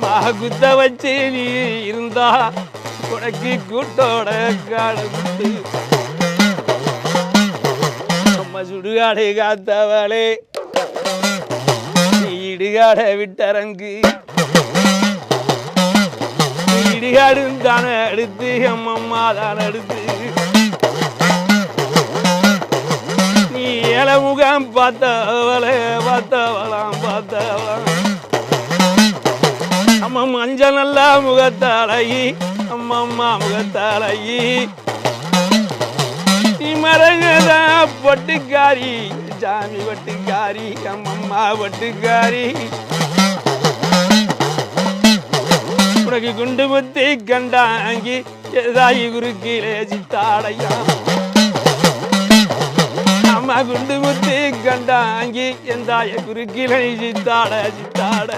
அம்மா குத்த வச்சு நீ இருந்தா உனக்கு கூட்டோட காலத்து அம்மா சுடுகாடை காத்தவளே நீ இடுகாட விட்டரங்கு இடுகாடும் தானே அடுத்து அம்மம்மா தானே அடுத்து நீ ஏழை முகம் பார்த்தவளே பார்த்தவளாம் அம்மா மஞ்சள் நல்லா முகத்தாளகி அம்மம்மா முகத்தாளகி நீ மரகத பொட்டுக்காரி சாமி பொட்டுக்காரி அம்மம்மா பொட்டுக்காரி உனக்கு குண்டு முத்தி கண்டாங்கி எதாயி குறுக்கிலே சித்தாடையா அம்மா குண்டு முத்தி கண்டாங்கி எந்தாய குறுக்கிலே சித்தாட